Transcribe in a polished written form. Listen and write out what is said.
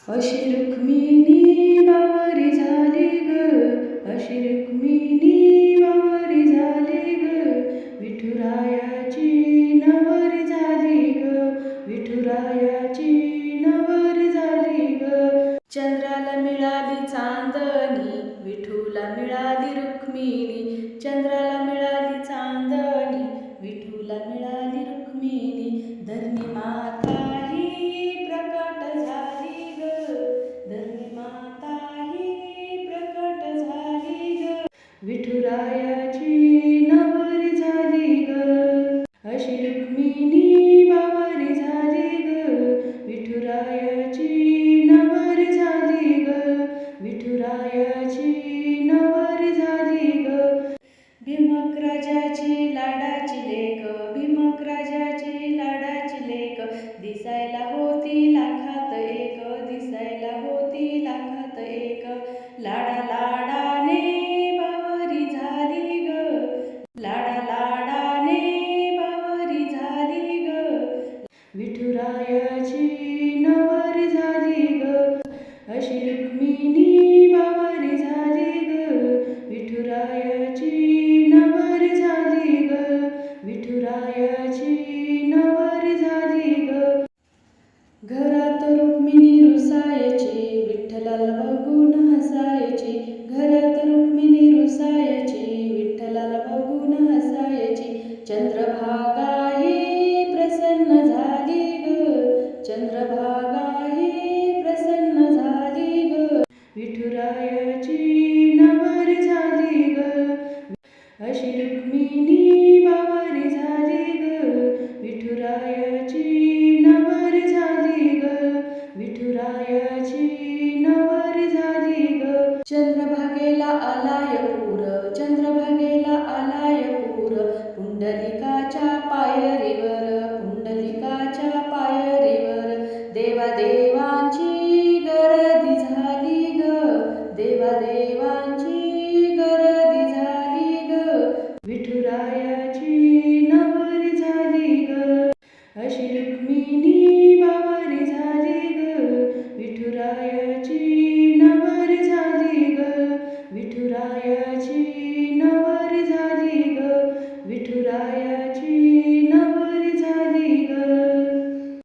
अशी रुक्मिणी बावरी झाली ग, अशी रुक्मिणी बावरी झाली ग, विठुरायाची नवरी झाली ग, विठुरायाची नवरी झाली ग. चंद्राला मिळाली चांदणी, विठूला मिळाली रुक्मिणी, चंद्राला मिळाली चांदणी, विठूला मिळाली रुक्मिणी. धरणी माता ही प्रकट झाली ग, धरणी माता ही प्रकट झाली ग, विठुरायाची नवरी झाली ग. अशी रुक्मिणी बावरी झाली ग, विठुरायाची नवरी झाली ग, विठुरायाची नवरी झाली ग. भीमक राजाची लाडाची लेक, भीमक राजाची लाडाची लेक, दिसायला होती लाखात एक, दिसायला होती लाखात एक. लाडा लाडाने बावरी झाली ग, लाडा लाडाने बावरी झाली ग, विठुरायाची नवरी झाली ग. अशी रुक्मिणी बावरी झाली ग, विठुरायाची नवरी झाली ग, विठुरायाची नवरी झाली ग. घरात रुक्मिणी रुसायची, विठ्ठलाला बघून हसायची, घरात रुक्मिणी रुसायची, विठ्ठलाला बघून हसायची. चंद्रभागा ही प्रसन्न झाली ग, चंद्रभागा ही प्रसन्न झाली ग, विठुरायाची नवरी झाली ग. अशी रुक्मिणी बावरी झाली ग, विठुरायाची नवरी झाली ग, विठुरायाची नवरी झाली ग. चंद्रभागेला आलाय पूर, चंद्रभागेला आलाय पूर, पुंडलिकाच्या पायरीवर